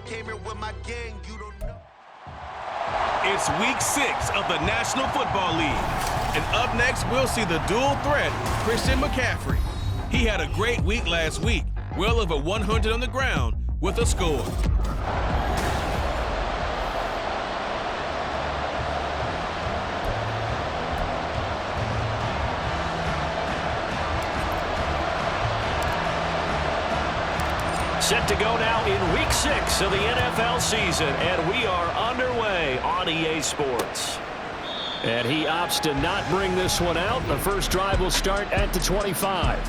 came here with my gang, you don't know. It's week 6 of the National Football League. And up next, we'll see the dual threat, Christian McCaffrey. He had a great week last week, well over 100 on the ground with a score. Set to go now in week 6 of the NFL season, and we are underway on EA Sports. And he opts to not bring this one out. The first drive will start at the 25.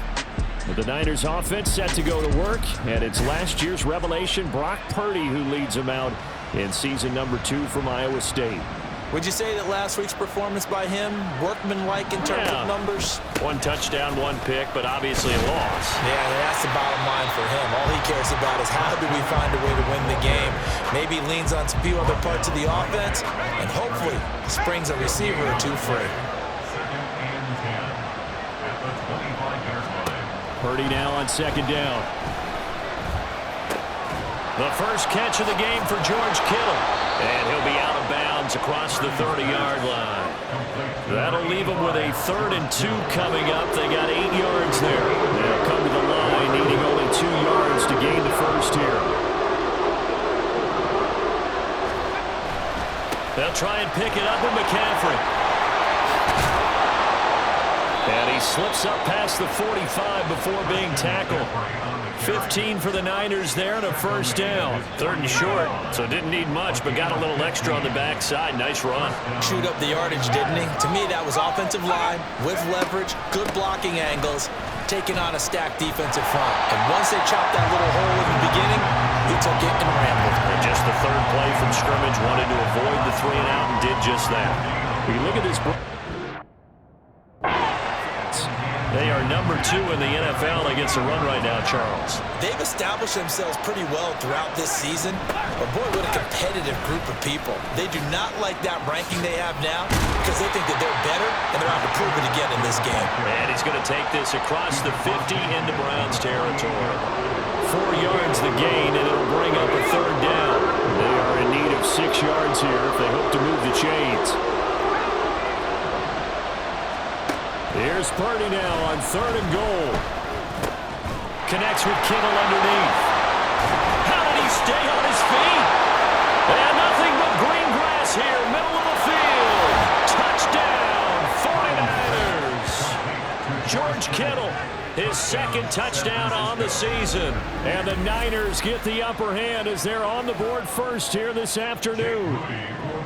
With the Niners offense set to go to work, and it's last year's revelation, Brock Purdy, who leads them out in season number 2 from Iowa State. Would you say that last week's performance by him, workmanlike in terms of numbers? 1 touchdown, 1 pick, but obviously a loss. Yeah, that's the bottom line for him. All he cares about is how do we find a way to win the game. Maybe he leans on a few other parts of the offense, and hopefully springs a receiver or 2 free. Purdy now on 2nd down. The first catch of the game for George Kittle. And he'll be out of bounds across the 30-yard line. That'll leave them with a 3rd and 2 coming up. They got 8 yards there. They'll come to the line needing only 2 yards to gain the first here. They'll try and pick it up with McCaffrey. And he slips up past the 45 before being tackled. 15 for the Niners there and a first down. 3rd and short, so didn't need much, but got a little extra on the backside. Nice run. Chewed up the yardage, didn't he? To me, that was offensive line with leverage, good blocking angles, taking on a stacked defensive front. And once they chopped that little hole in the beginning, he took it and ran with it. And just the 3rd play from scrimmage, wanted to avoid the 3 and out and did just that. We look at this. They are number 2 in the NFL against the run right now, Charles. They've established themselves pretty well throughout this season. But boy, what a competitive group of people. They do not like that ranking they have now because they think that they're better and they're out to prove it again in this game. And he's going to take this across the 50 into Browns territory. 4 yards the gain, and it'll bring up a 3rd down. They are in need of 6 yards here if they hope to move the chains. Here's Purdy now on 3rd and goal. Connects with Kittle underneath. How did he stay on his feet? And nothing but green grass here, middle of the field. Touchdown, 49ers. George Kittle, his 2nd touchdown on the season. And the Niners get the upper hand as they're on the board first here this afternoon.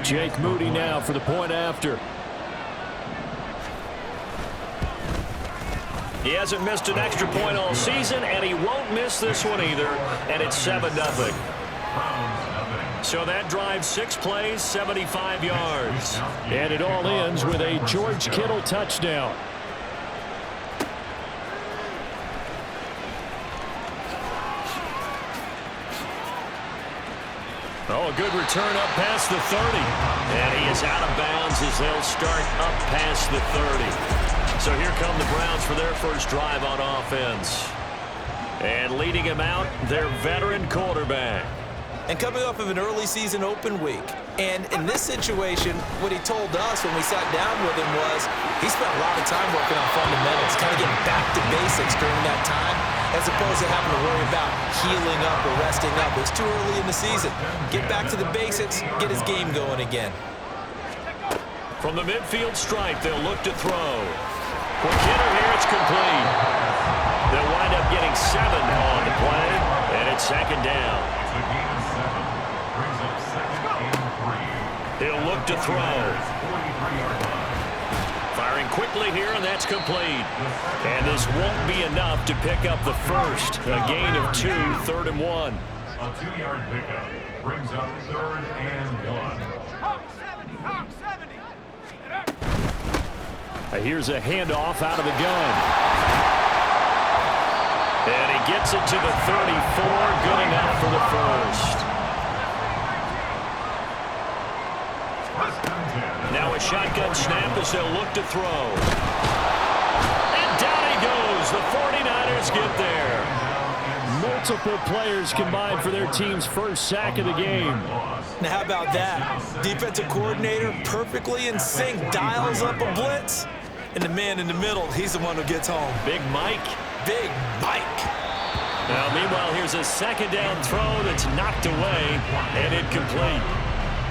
Jake Moody now for the point after. He hasn't missed an extra point all season, and he won't miss this one either, and it's 7-0. So that drives 6 plays, 75 yards. And it all ends with a George Kittle touchdown. Oh, a good return up past the 30. And he is out of bounds as they'll start up past the 30. So here come the Browns for their first drive on offense. And leading him out, their veteran quarterback. And coming off of an early season open week. And in this situation, what he told us when we sat down with him was he spent a lot of time working on fundamentals, kind of getting back to basics during that time, as opposed to having to worry about healing up or resting up. It was too early in the season. Get back to the basics, get his game going again. From the midfield stripe, they'll look to throw. For Kittle here, it's complete. They'll wind up getting 7 on the play, and it's 2nd down. He'll look to throw. Firing quickly here, and that's complete. And this won't be enough to pick up the first. A gain of 2, 3rd and 1. A 2-yard pickup brings up 3rd and 1. Here's a handoff out of the gun. And he gets it to the 34. Good enough for the first. Now a shotgun snap as they'll look to throw. And down he goes. The 49ers get there. Multiple players combined for their team's first sack of the game. Now, how about that? Defensive coordinator perfectly in sync, dials up a blitz, and the man in the middle, he's the one who gets home. Big Mike. Big Mike. Now, meanwhile, here's a second down throw that's knocked away and incomplete.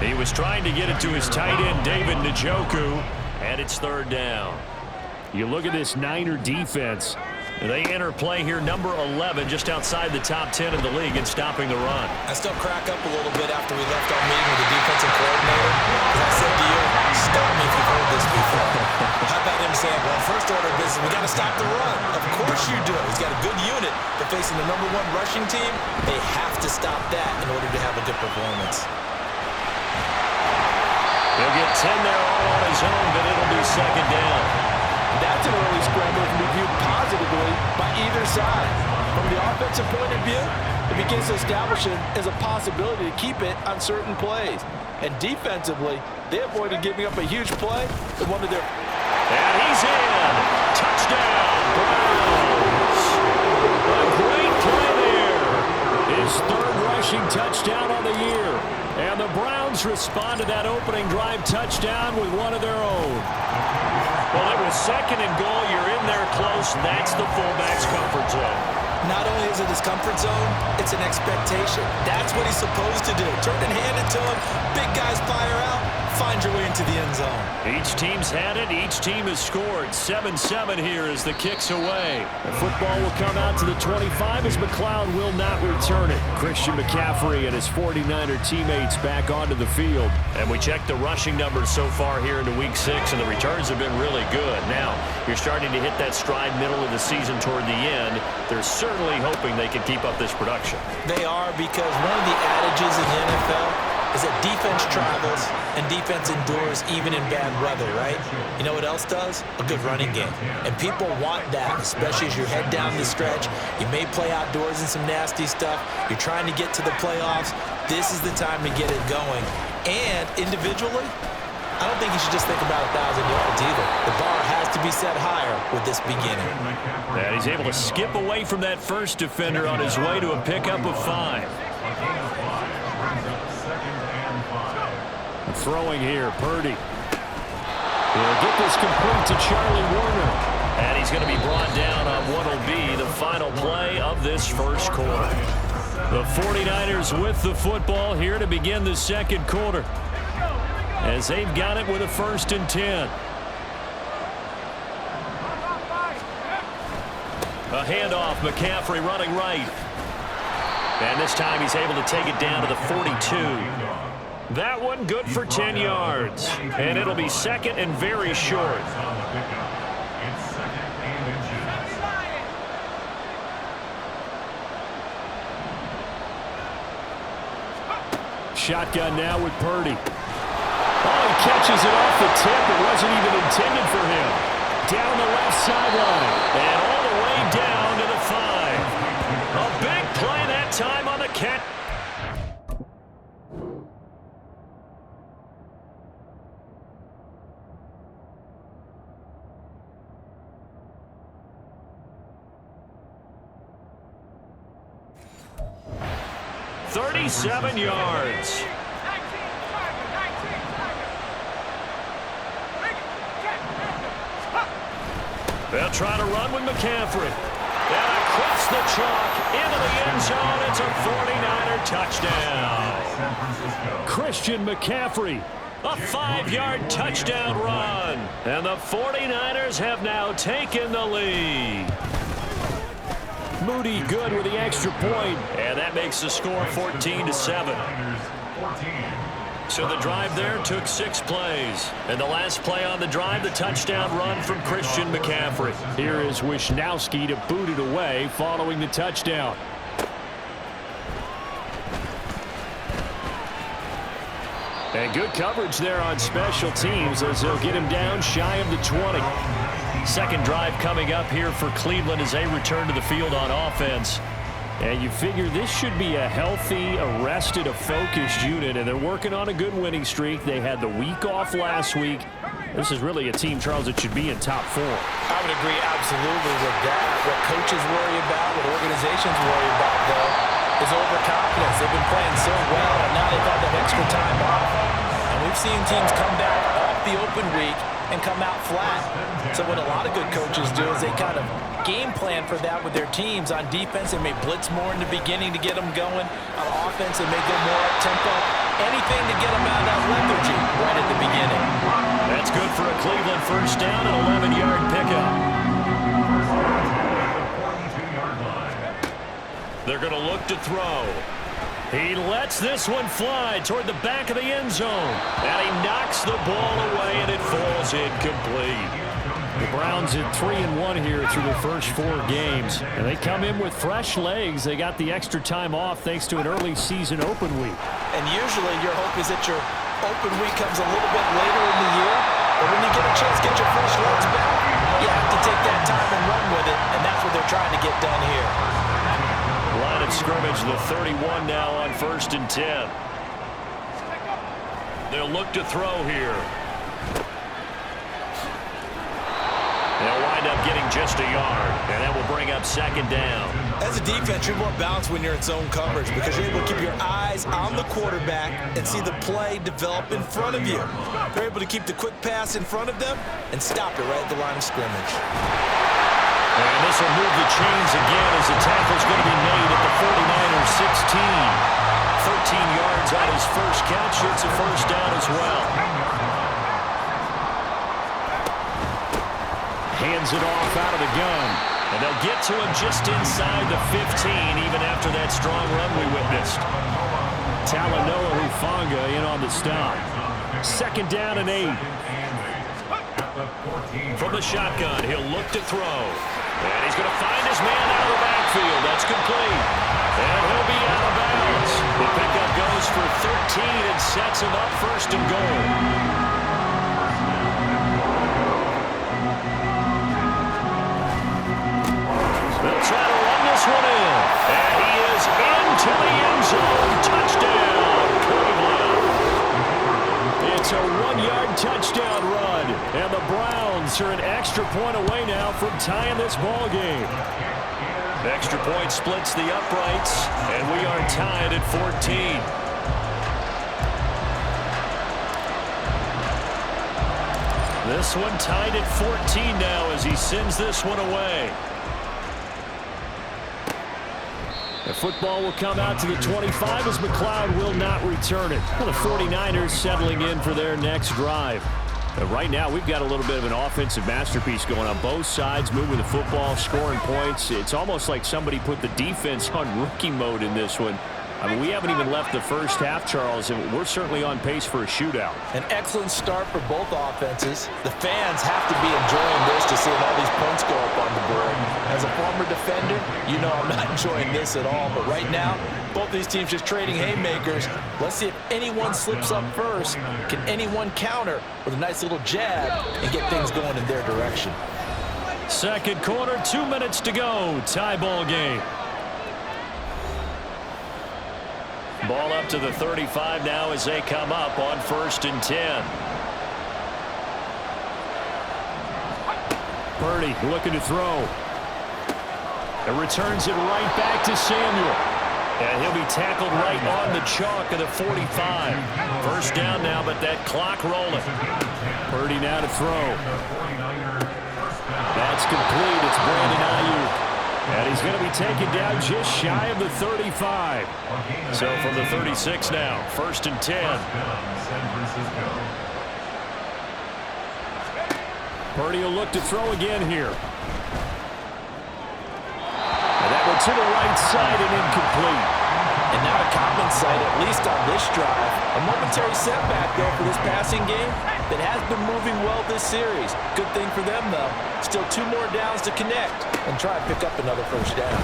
He was trying to get it to his tight end, David Njoku, and it's third down. You look at this Niner defense. They enter play here, number 11, just outside the top 10 in the league in stopping the run. I still crack up a little bit after we left our meeting with the defensive coordinator. As I said to you, stop me if you've heard this before. How about him saying, well, first order of business, we got to stop the run. Of course you do. He's got a good unit. They're facing the number 1 rushing team. They have to stop that in order to have a good performance. He'll get 10 there all on his own, but it'll be second down. That's an early scramble that can be viewed positively by either side. From the offensive point of view, it begins to establish it as a possibility to keep it on certain plays. And defensively, they avoided giving up a huge play in one of their... And he's in. Touchdown, Browns. A great play there. His third rushing touchdown on the year. And the Browns respond to that opening drive touchdown with one of their own. Well, it was second and goal. You're in there close. That's the fullback's comfort zone. Not only is it his comfort zone, it's an expectation. That's what he's supposed to do. Turn and hand it to him. Big guys fire out. Find your way into the end zone. Each team's had it. Each team has scored. 7-7 here as the kick's away. The football will come out to the 25 as McLeod will not return it. Christian McCaffrey and his 49er teammates back onto the field. And we checked the rushing numbers so far here into Week 6, and the returns have been really good. Now, you're starting to hit that stride middle of the season toward the end. They're certainly hoping they can keep up this production. They are, because one of the adages in the NFL is that defense travels and defense endures even in bad weather, right? You know what else does? A good running game. And people want that, especially as you head down the stretch. You may play outdoors in some nasty stuff. You're trying to get to the playoffs. This is the time to get it going. And individually, I don't think you should just think about 1,000 yards either. The bar has to be set higher with this beginning. And he's able to skip away from that first defender on his way to a pickup of 5. Throwing here, Purdy. He'll get this complete to Charlie Warner. And he's going to be brought down on what will be the final play of this first quarter. The 49ers with the football here to begin the second quarter, as they've got it with a 1st and 10. A handoff, McCaffrey running right. And this time he's able to take it down to the 42. That one good for 10 yards. And it'll be second and very short. Shotgun now with Purdy. Oh, he catches it off the tip. It wasn't even intended for him. Down the left sideline. And all the way down to the 5. A big play that time on the catch. .37 yards. They'll try to run with McCaffrey. And across the chalk into the end zone. It's a 49er touchdown. Christian McCaffrey, a 5-yard touchdown run. And the 49ers have now taken the lead. Moody good with the extra point, and that makes the score 14-7. So the drive there took 6 plays, and the last play on the drive, the touchdown run from Christian McCaffrey. Here is Wisnowski to boot it away following the touchdown. And good coverage there on special teams as they'll get him down shy of the 20. Second drive coming up here for Cleveland as they return to the field on offense. And you figure this should be a healthy, a focused unit, and they're working on a good winning streak. They had the week off last week. This is really a team, Charles, that should be in top 4. I would agree absolutely with that. What coaches worry about, what organizations worry about, though, is overconfidence. They've been playing so well, and now they've had that extra time off. And we've seen teams come back off the open week and come out flat. So what a lot of good coaches do is they kind of game plan for that with their teams. On defense, they may blitz more in the beginning to get them going. On offense, they may go more up-tempo. Anything to get them out of that lethargy right at the beginning. That's good for a Cleveland first down, an 11-yard pickup. They're going to look to throw. He lets this one fly toward the back of the end zone. And he knocks the ball away, and it falls incomplete. The Browns at 3-1 here through their first 4 games. And they come in with fresh legs. They got the extra time off thanks to an early season open week. And usually your hope is that your open week comes a little bit later in the year. But when you get a chance to get your fresh legs back, you have to take that time and run with it. And that's what they're trying to get done here. Line of scrimmage, the 31 now on 1st and 10. They'll look to throw here. They'll wind up getting just a yard, and that will bring up 2nd down. As a defense, you're more balanced when you're in zone coverage because you're able to keep your eyes on the quarterback and see the play develop in front of you. You're able to keep the quick pass in front of them and stop it right at the line of scrimmage. And this will move the chains again as the tackle's going to be made at the 49ers 16. 13 yards on his first catch. It's a first down as well. Hands it off out of the gun. And they'll get to him just inside the 15, even after that strong run we witnessed. Talanoa Hufanga in on the stop. 2nd down and 8. From the shotgun, he'll look to throw. And he's going to find his man out of the backfield. That's complete. And he'll be out of bounds. The pickup goes for 13 and sets him up 1st and goal. They'll try to run this one in. And he is into the end zone. Touchdown, Cleveland. It's a 1-yard touchdown run. And the Browns are an extra point away now from tying this ball game. The extra point splits the uprights, and we are tied at 14. This one tied at 14 now as he sends this one away. The football will come out to the 25 as McLeod will not return it. Well, the 49ers settling in for their next drive. But right now, we've got a little bit of an offensive masterpiece going on both sides, moving the football, scoring points. It's almost like somebody put the defense on rookie mode in this one. I mean, we haven't even left the first half, Charles, and we're certainly on pace for a shootout. An excellent start for both offenses. The fans have to be enjoying this to see all these points go up on the board. As a former defender, you know I'm not enjoying this at all. But right now, both these teams just trading haymakers. Let's see if anyone slips up first. Can anyone counter with a nice little jab and get things going in their direction? Second quarter, 2 minutes to go. Tie ball game. Ball up to the 35 now as they come up on 1st and 10. Purdy looking to throw. And returns it right back to Samuel. And he'll be tackled right on the chalk of the 45. First down now, but that clock rolling. Purdy now to throw. That's complete. It's Brandon Ayuk. And he's going to be taken down just shy of the 35. So from the 36 now, 1st and 10. Purdy will look to throw again here. And that one to the right side and incomplete. And now a common sight, at least on this drive. A momentary setback, though, for this passing game that has been moving well this series. Good thing for them, though. Still 2 more downs to connect and try and pick up another first down.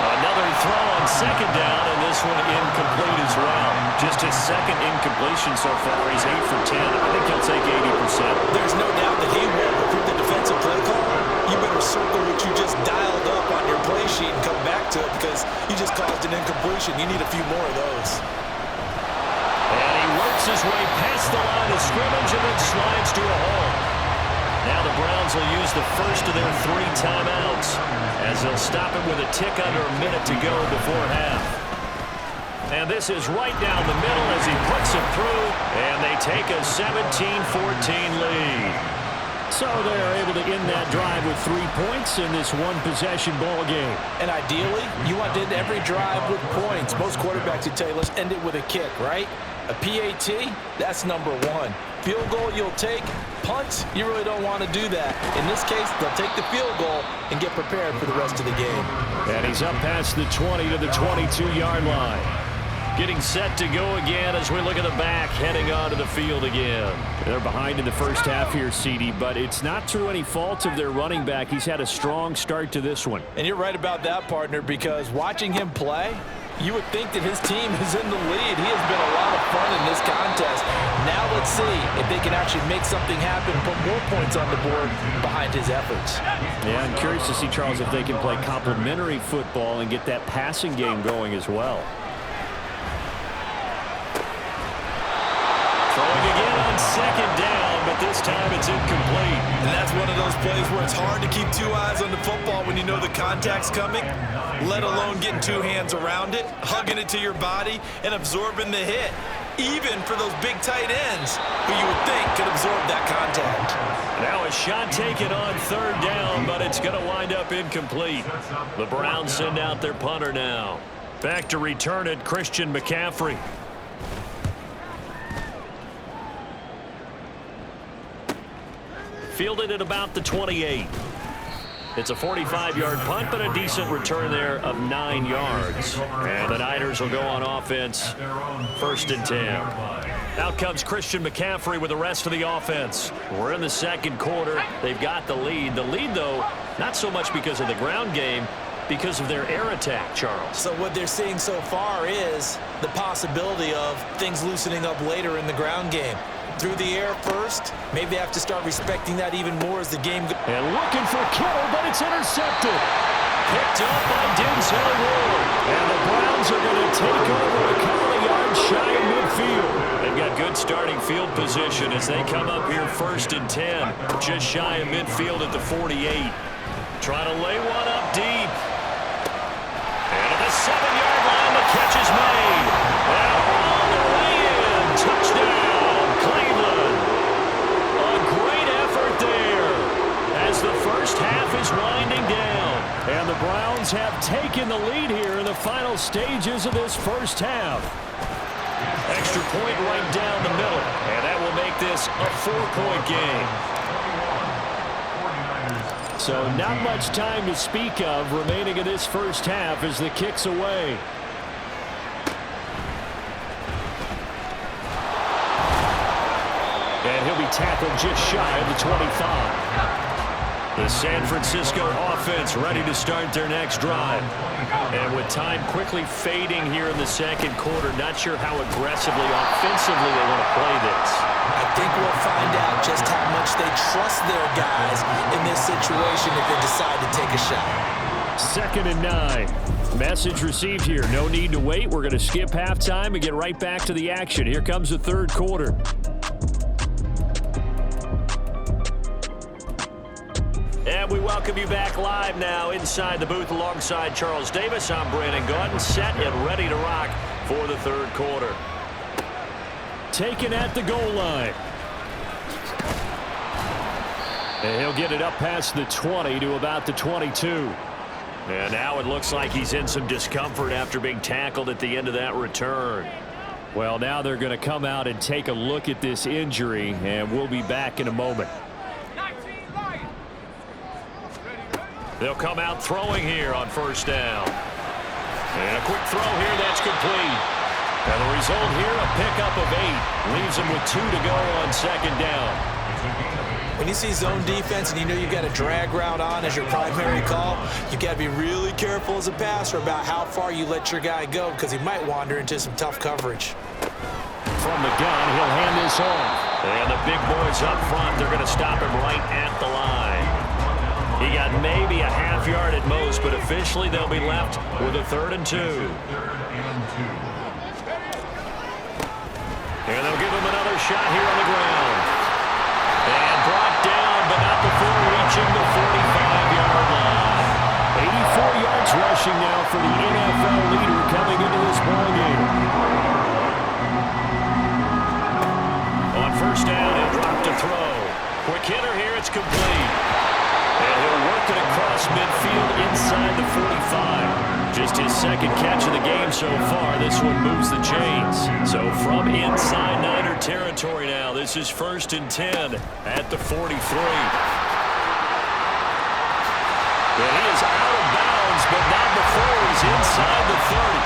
Another throw on 2nd down, and this one incomplete as well. Just his 2nd incompletion so far. He's 8 for 10. I think he'll take 80%. There's no doubt that he will, but for the defensive play caller, you better circle what you just dialed up on your play sheet and come back to it because you just caused an incompletion. You need a few more of those. And he works his way past the line of scrimmage and then slides to a halt. Now the Browns will use the first of their 3 timeouts as they'll stop it with a tick under a minute to go before half. And this is right down the middle as he puts it through, and they take a 17-14 lead. So they're able to end that drive with 3 points in this one-possession ball game. And ideally, you want to end every drive with points. Most quarterbacks would tell you, let's end it with a kick, right? A PAT, that's number 1. Field goal you'll take. Punts, you really don't want to do that. In this case, they'll take the field goal and get prepared for the rest of the game. And he's up past the 20 to the 22-yard line. Getting set to go again as we look at the back, heading onto the field again. They're behind in the first half here, CD, but it's not through any fault of their running back. He's had a strong start to this one. And you're right about that, partner, because watching him play, you would think that his team is in the lead. He has been a lot of fun in this contest. Now let's see if they can actually make something happen, put more points on the board behind his efforts. Yeah, I'm curious to see, Charles, if they can play complementary football and get that passing game going as well. Throwing again on second down, but this time it's incomplete. And that's one of those plays where it's hard to keep 2 eyes on the football when you know the contact's coming, let alone getting 2 hands around it, hugging it to your body, and absorbing the hit, even for those big tight ends who you would think could absorb that contact. Now a shot taken on third down, but it's going to wind up incomplete. The Browns send out their punter now. Back to return it, Christian McCaffrey. Fielded at about the 28. It's a 45-yard punt, but a decent return there of 9 yards. And the Niners will go on offense, 1st and 10. Out comes Christian McCaffrey with the rest of the offense. We're in the second quarter. They've got the lead. The lead, though, not so much because of the ground game, because of their air attack, Charles. So what they're seeing so far is the possibility of things loosening up later in the ground game. Through the air first, maybe they have to start respecting that even more as the game goes. And looking for Kittle, but it's intercepted. Picked up by Denzel Ward. And the Browns are going to take over a couple of yards shy of midfield. They've got good starting field position as they come up here 1st and 10. Just shy of midfield at the 48. Trying to lay one up deep. And at the 7-yard line, the catch is made. And all the way in. Touchdown. Cleveland. A great effort there as the first half is winding down. And the Browns have taken the lead here in the final stages of this first half. Extra point right down the middle. And that will make this a 4-point game. So not much time to speak of remaining in this first half as the kick's away. And he'll be tackled just shy of the 25. The San Francisco offense ready to start their next drive. And with time quickly fading here in the second quarter, not sure how aggressively, offensively they want to play this. I think we'll find out just how much they trust their guys in this situation if they decide to take a shot. 2nd and 9. Message received here. No need to wait. We're going to skip halftime and get right back to the action. Here comes the third quarter. And we welcome you back live now inside the booth alongside Charles Davis. I'm Brandon Gaudin, set and ready to rock for the third quarter. Taken at the goal line. And he'll get it up past the 20 to about the 22. And now it looks like he's in some discomfort after being tackled at the end of that return. Well, now they're going to come out and take a look at this injury, and we'll be back in a moment. They'll come out throwing here on 1st down. And a quick throw here that's complete. And the result here, a pickup of 8. Leaves them with 2 to go on 2nd down. When you see zone defense and you know you've got a drag route on as your primary call, you've got to be really careful as a passer about how far you let your guy go because he might wander into some tough coverage. From the gun, he'll hand this off. And the big boys up front, they're going to stop him right at the line. He got maybe a half yard at most, but officially they'll be left with a 3rd and 2. And they'll give him another shot here on the ground. And brought down, but not before reaching the 45-yard line. 84 yards rushing now for the NFL leader coming into this ballgame. On first down, he'll drop to throw. Quick hitter here, it's complete. And he'll work it across midfield inside the 45. Just his second catch of the game so far. This one moves the chains. So from inside Niner territory now, this is 1st and 10 at the 43. And he is out of bounds, but not before he's inside the 30.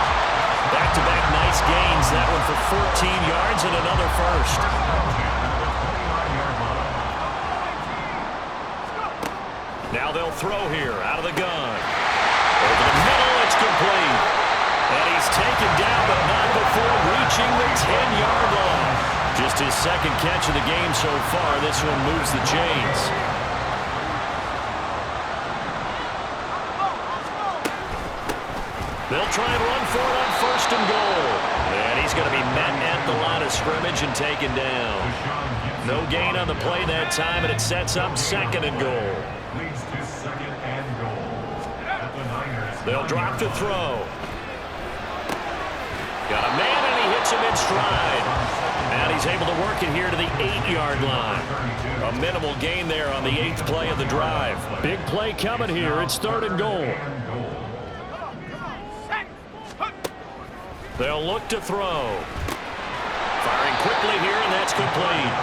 Back-to-back nice gains. That one for 14 yards and another first. Now they'll throw here out of the gun. Over the middle, it's complete. And he's taken down, but not before reaching the 10-yard line. Just his second catch of the game so far. This one moves the chains. They'll try and run for it on 1st and goal. And he's going to be met at the line of scrimmage and taken down. No gain on the play that time, and it sets up 2nd and goal. Leads to 2nd and goal. At the Niners. They'll drop to throw. Got a man, and he hits him in stride. And he's able to work it here to the 8-yard line. A minimal gain there on the 8th play of the drive. Big play coming here. It's 3rd and goal. They'll look to throw. Firing quickly here, and that's complete.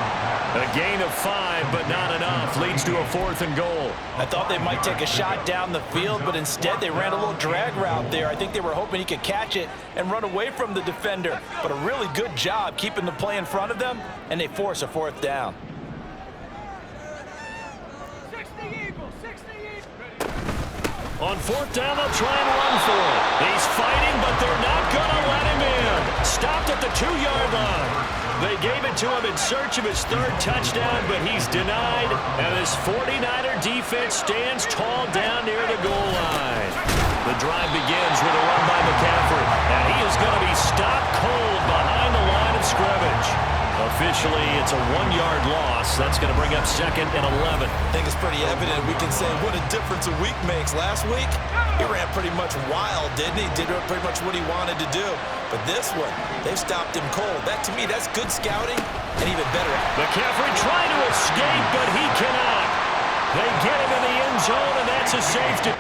A gain of 5, but not enough. Leads to a 4th and goal. I thought they might take a shot down the field, but instead they ran a little drag route there. I think they were hoping he could catch it and run away from the defender. But a really good job keeping the play in front of them, and they force a 4th down. On 4th down, they'll try and run for it. He's fighting, but they're not going to let him in. Stopped at the 2-yard line. They gave it to him in search of his 3rd touchdown, but he's denied. And this 49er defense stands tall down near the goal line. The drive begins with a run by McCaffrey. And he is going to be stopped cold behind the line of scrimmage. Officially, it's a 1-yard loss. That's going to bring up 2nd and 11. I think it's pretty evident. We can say what a difference a week makes. Last week, he ran pretty much wild, didn't he? Did pretty much what he wanted to do. But this one, they've stopped him cold. That, to me, that's good scouting and even better. McCaffrey trying to escape, but he cannot. They get him in the end zone, and that's a safety.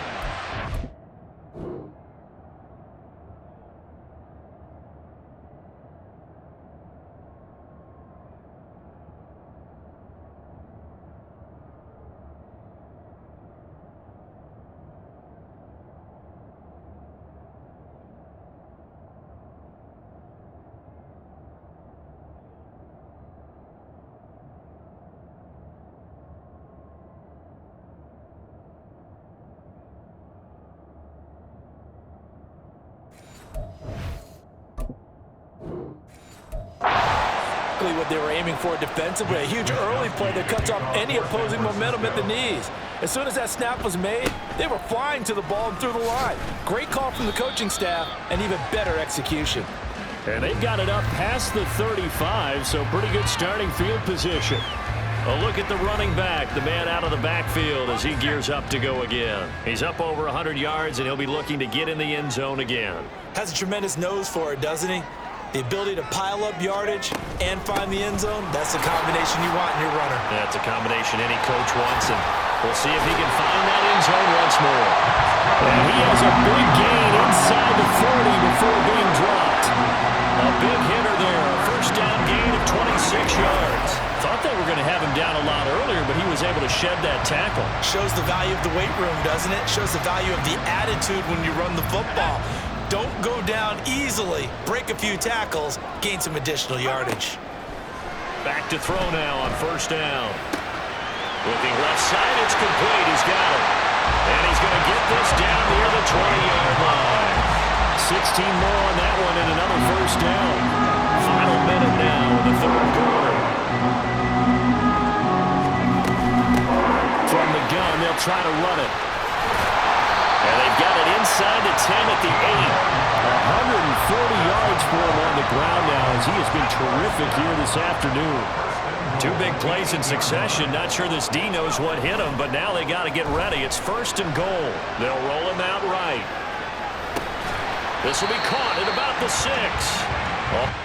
What they were aiming for defensively, a huge early play that cuts off any opposing momentum at the knees. As soon as that snap was made, they were flying to the ball and through the line. Great call from the coaching staff and even better execution. And they've got it up past the 35, so pretty good starting field position. A look at the running back, the man out of the backfield as he gears up to go again. He's up over 100 yards, and he'll be looking to get in the end zone again. Has a tremendous nose for it, doesn't he? The ability to pile up yardage and find the end zone, that's the combination you want in your runner. That's a combination any coach wants, and we'll see if he can find that end zone once more. And he has a big gain inside the 40 before being dropped. A big hitter there, a 1st down gain of 26 yards. Thought they were going to have him down a lot earlier, but he was able to shed that tackle. Shows the value of the weight room, doesn't it? Shows the value of the attitude when you run the football. Don't go down easily. Break a few tackles, gain some additional yardage. Back to throw now on 1st down. Looking left side, it's complete. He's got it. And he's going to get this down near the 20-yard line. 16 more on that one and another 1st down. Final minute now in the 3rd quarter. From the gun, they'll try to run it. And they've got it inside the 10 at the 8. 140 yards for him on the ground now as as he has been terrific here this afternoon. 2 big plays in succession. Not sure this D knows what hit him, but now they got to get ready. It's 1st and goal. They'll roll him out right. This will be caught at about the 6. Oh.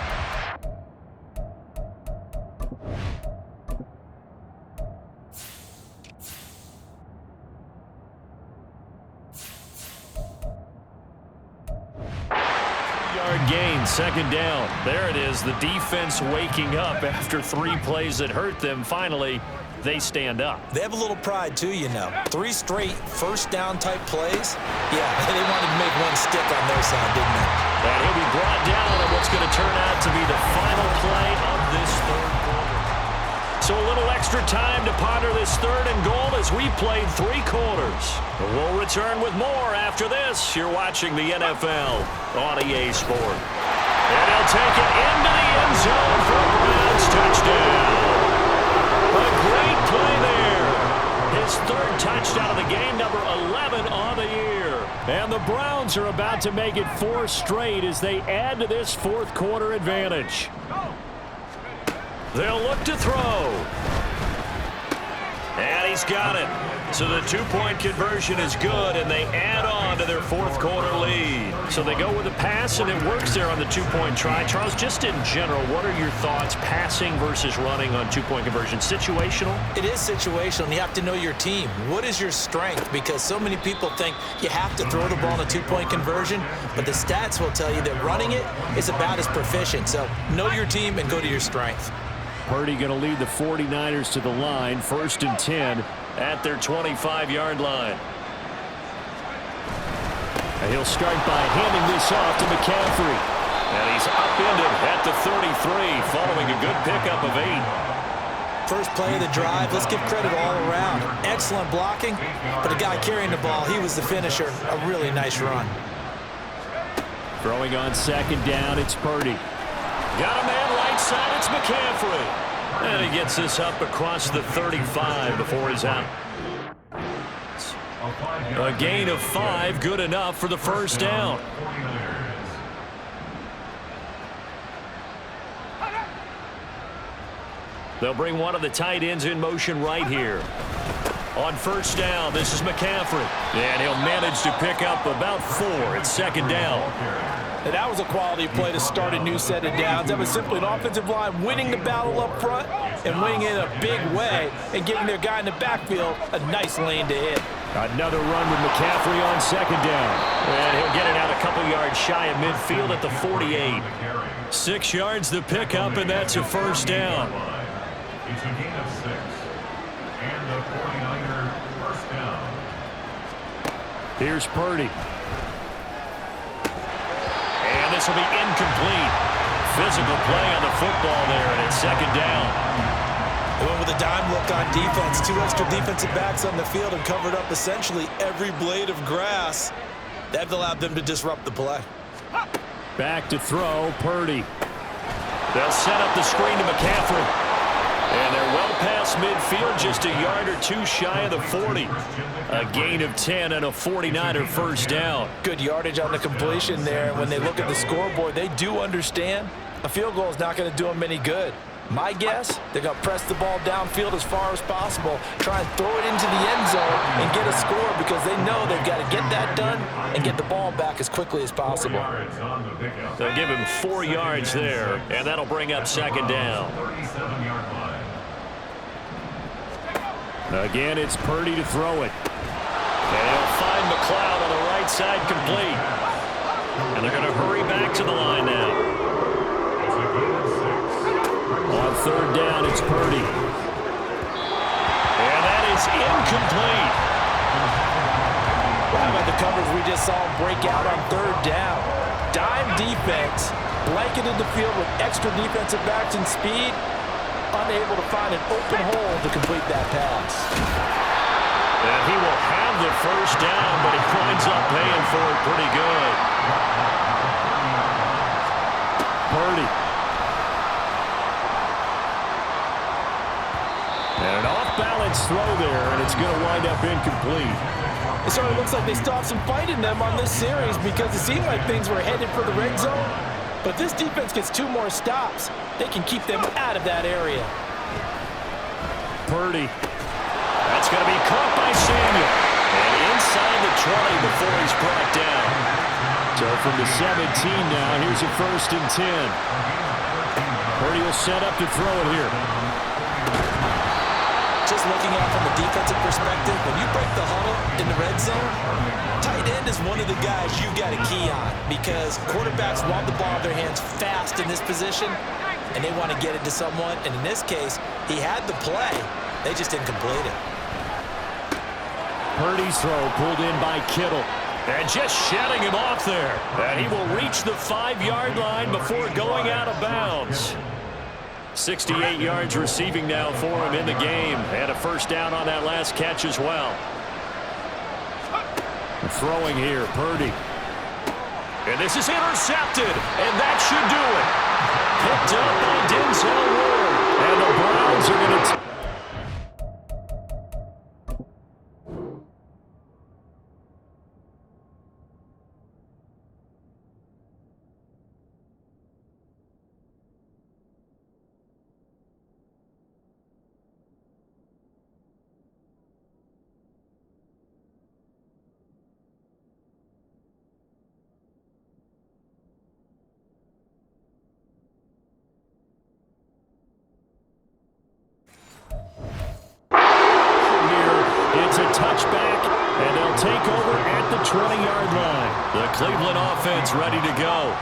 Gain, 2nd down. There it is, the defense waking up after 3 plays that hurt them. Finally, they stand up. They have a little pride too, you know. 3 straight 1st down type plays. Yeah, they wanted to make one stick on their side, didn't they? And he'll be brought down on what's going to turn out to be the final play of this 3rd quarter. So a little extra time to ponder this 3rd and goal as we played 3 quarters. We'll return with more after this. You're watching the NFL on EA Sport. And he'll take it into the end zone for a Browns touchdown. A great play there. His 3rd touchdown of the game, number 11 on the year. And the Browns are about to make it 4 straight as they add to this 4th quarter advantage. They'll look to throw. And he's got it. So the 2-point conversion is good, and they add on to their 4th quarter lead. So they go with a pass, and it works there on the 2-point try. Charles, just in general, what are your thoughts passing versus running on 2-point conversion? Situational? It is situational, and you have to know your team. What is your strength? Because so many people think you have to throw the ball in a 2-point conversion, but the stats will tell you that running it is about as proficient. So know your team and go to your strength. Purdy going to lead the 49ers to the line, 1st and 10 at their 25-yard line. And he'll start by handing this off to McCaffrey. And he's upended at the 33 following a good pickup of 8. First play of the drive, let's give credit all around. Excellent blocking, but the guy carrying the ball, he was the finisher. A really nice run. Throwing on 2nd down, it's Purdy. Got a man right side, it's McCaffrey. And he gets this up across the 35 before he's out. A gain of 5, good enough for the 1st down. They'll bring one of the tight ends in motion right here. On 1st down, this is McCaffrey. And he'll manage to pick up about 4. It's 2nd down. And that was a quality play to start a new set of downs. That was simply an offensive line winning the battle up front and winning it in a big way and giving their guy in the backfield a nice lane to hit. Another run with McCaffrey on 2nd down. And he'll get it out a couple yards shy of midfield at the 48. 6 yards to pick up, and that's a 1st down. It's a gain of 6. And the 49er 1st down. Here's Purdy. And this will be incomplete. Physical play on the football there, and it's 2nd down. They went with a dime look on defense. 2 extra defensive backs on the field and covered up essentially every blade of grass. That allowed them to disrupt the play. Back to throw, Purdy. They'll set up the screen to McCaffrey. And they're well past midfield, just a yard or 2 shy of the 40. A gain of 10 and a 49er 1st down. Good yardage on the completion there. And when they look at the scoreboard, they do understand a field goal is not going to do them any good. My guess, they're going to press the ball downfield as far as possible, try and throw it into the end zone and get a score because they know they've got to get that done and get the ball back as quickly as possible. They'll give him 4 yards there, and that'll bring up 2nd down. Again, it's Purdy to throw it. And he'll find McLeod on the right side complete. And they're going to hurry back to the line now. On 3rd down, it's Purdy. And that is incomplete. Well, how about the coverage we just saw break out on 3rd down? Dime defense, blanketed the field with extra defensive backs and speed, unable to find an open hole to complete that pass. And he will have the 1st down, but he winds up paying for it pretty good. Purdy. And an off-balance throw there, and it's going to wind up incomplete. It sort of looks like they still have some fight in them on this series because it seemed like things were headed for the red zone. But if this defense gets 2 more stops, they can keep them out of that area. Purdy. That's going to be caught by Samuel. And inside the 20 before he's brought down. So from the 17 now, here's a 1st and 10. Purdy will set up to throw it here. Just looking at it from a defensive perspective, when you break the huddle in the red zone, tight end is one of the guys you got to key on because quarterbacks want the ball in their hands fast in this position, and they want to get it to someone. And in this case, he had the play. They just didn't complete it. Purdy's throw pulled in by Kittle. And just shedding him off there. And he will reach the 5-yard line before going out of bounds. 68 yards receiving now for him in the game. And a 1st down on that last catch as well. Throwing here, Purdy. And this is intercepted. And that should do it. Picked up by Denzel Ward. And the Browns are going to... touchback, and they'll take over at the 20-yard line. The Cleveland offense ready to go.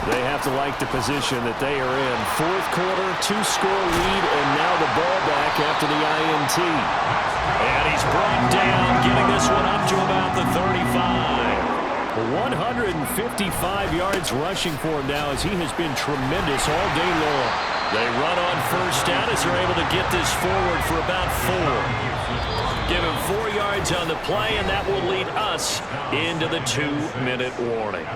They have to like the position that they are in. 4th quarter, 2-score lead, and now the ball back after the INT. And he's brought down, getting this one up to about the 35. 155 yards rushing for him now as he has been tremendous all day long. They run on 1st down as they're able to get this forward for about 4. Give him 4 yards on the play, and that will lead us into the 2-minute warning.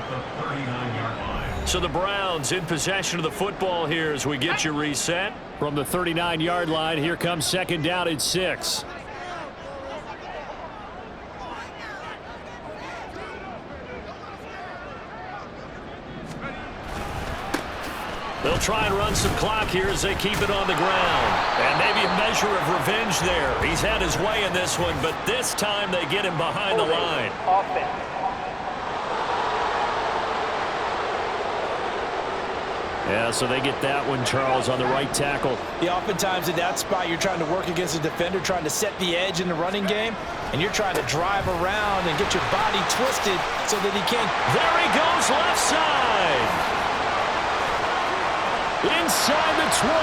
So the Browns in possession of the football here as we get you reset. From the 39-yard line, here comes 2nd down at 6. They'll try and run some clock here as they keep it on the ground. And maybe a measure of revenge there. He's had his way in this one, but this time they get him behind the line. Yeah, so they get that one, Charles, on the right tackle. Yeah, oftentimes in that spot, you're trying to work against a defender, trying to set the edge in the running game, and you're trying to drive around and get your body twisted so that he can't. There he goes, left side. Inside the 20.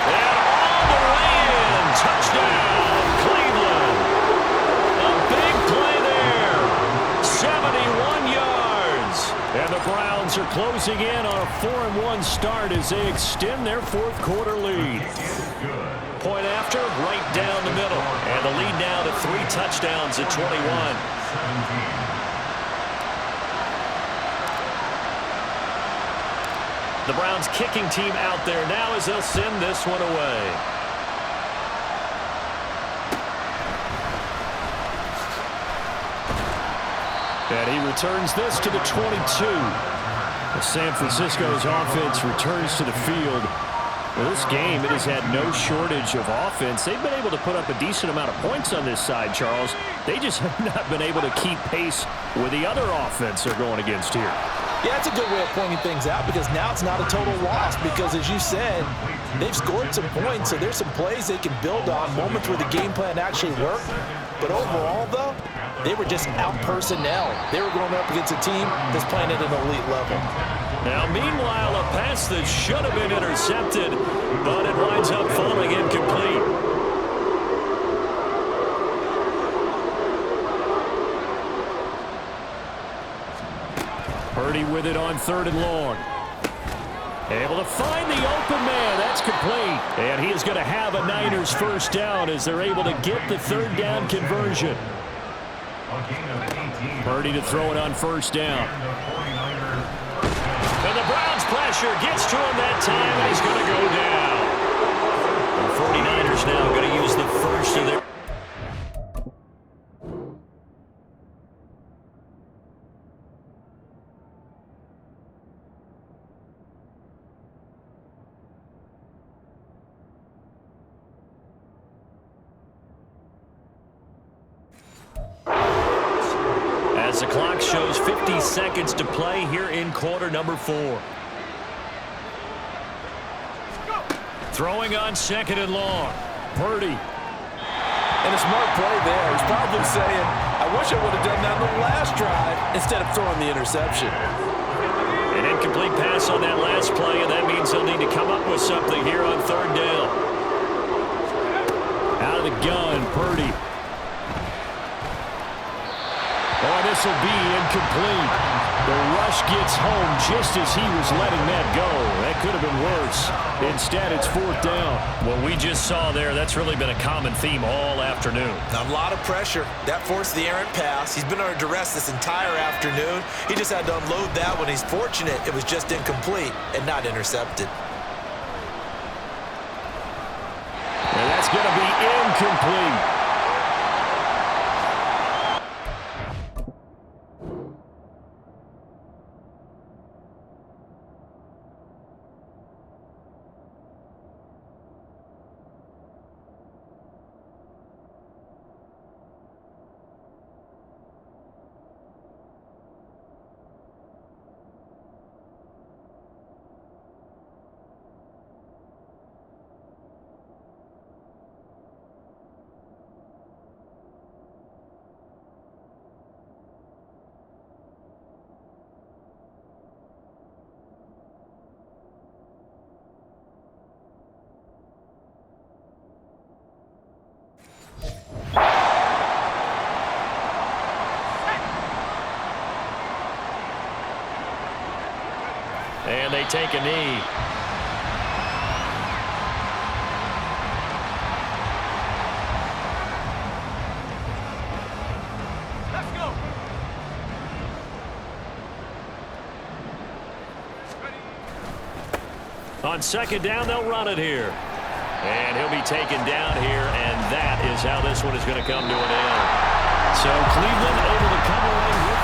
And all the way in. Touchdown, Cleveland. A big play there. 71 yards. And the Browns are closing in on a 4-1 start as they extend their 4th quarter lead. Point after, right down the middle. And the lead now to 3 touchdowns at 21. The Browns kicking team out there now as they'll send this one away. And he returns this to the 22. As San Francisco's offense returns to the field. Well, this game, it has had no shortage of offense. They've been able to put up a decent amount of points on this side, Charles. They just have not been able to keep pace with the other offense they're going against here. Yeah, that's a good way of pointing things out because now it's not a total loss because, as you said, they've scored some points, so there's some plays they can build on, moments where the game plan actually worked. But overall, though, they were just out-personnel. They were going up against a team that's playing at an elite level. Now, meanwhile, a pass that should have been intercepted, but it winds up falling incomplete. Purdy with it on 3rd and long. Able to find the open man. That's complete. And he is going to have a Niners 1st down as they're able to get the 3rd down conversion. Purdy to throw it on 1st down. And the Browns pressure gets to him that time, and he's going to go down. The 49ers now going to use the first of their... as the clock shows 50 seconds to play here in quarter number 4. Throwing on 2nd and long. Purdy. And a smart play there. He's probably saying, I wish I would have done that on the last drive instead of throwing the interception. An incomplete pass on that last play, and that means he'll need to come up with something here on 3rd down. Out of the gun, Purdy. Oh, this will be incomplete. The rush gets home just as he was letting that go. That could have been worse. Instead, it's 4th down. What we just saw there, that's really been a common theme all afternoon. A lot of pressure. That forced the errant pass. He's been under duress this entire afternoon. He just had to unload that one. He's fortunate it was just incomplete and not intercepted. And that's going to be incomplete. And they take a knee. Let's go. On 2nd down, they'll run it here. And he'll be taken down here, and that is how this one is going to come to an end. So Cleveland able to come away with